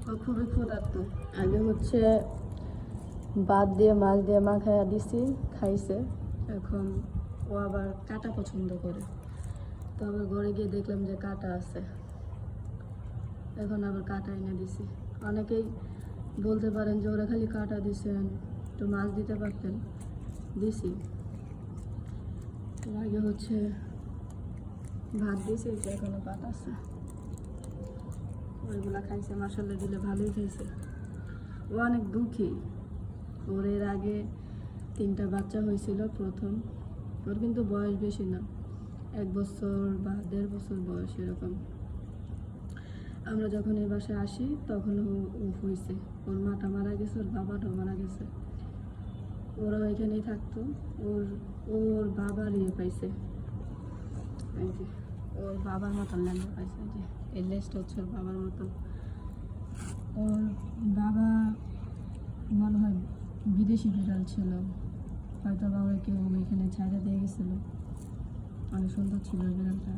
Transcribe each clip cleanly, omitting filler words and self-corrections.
ও খুবই ক্ষুধার্ত। আগে হচ্ছে ভাত দিয়ে মাছ দিয়ে মাখাইয়া দিছি, খাইছে। এখন ও আবার কাটা পছন্দ করে, তো আবার ঘরে গিয়ে দেখলাম যে কাটা আছে, এখন আবার কাটা এনে দিছি। অনেকেই বলতে পারেন যে ওরা খালি কাটা দিছেন, তো মাছ দিতে পারতেন, দিছি। তো আগে হচ্ছে ভাত দিয়েছে, এখনো ভাত আছে, ওইগুলা খাইছে। মশলা দিলে ভালোই খাইছে। ও অনেক দুঃখী। ওর এর আগে 3টা বাচ্চা হয়েছিল প্রথম। ওর কিন্তু বয়স বেশি না, 1 বছর বা 1.5 বছর বয়স এরকম। আমরা যখন এই বাসায় আসি তখন ও হয়েছে। ওর মাটা মারা গেছে, ওর বাবাটাও মারা গেছে। ওরা এখানেই থাকতো। ওর ওর বাবার ইয়ে পাইছে, এই যে ওর বাবার মতন ল্যান্ডা পাইছে। যে এই লেজটা হচ্ছে ওর বাবার মতন। ওর বাবা মনে হয় বিদেশি বিড়াল ছিল, হয়তো বাবা কেউ এখানে ছাইড়া দিয়ে গেছিলো। অনেক সুন্দর ছিল ওই বিড়ালটা।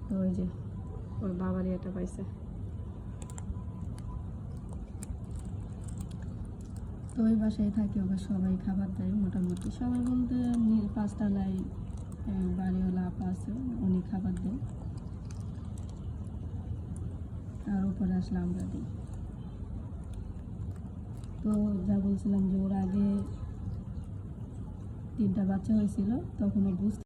তো ওই যে ওর বাবারই এটা পাইছে। তো ওই বাসায় থাকে, ওকে সবাই খাবার দেয় মোটামুটি। সবাই বলতে 5 তলায় বাড়িওয়ালা আপা আছে, উনি খাবার দেয়, আর উপরে আসলে আমরা দিই। তো যা বলছিলাম যে ওর আগে 3টা বাচ্চা হয়েছিল, তখন ও বুঝতে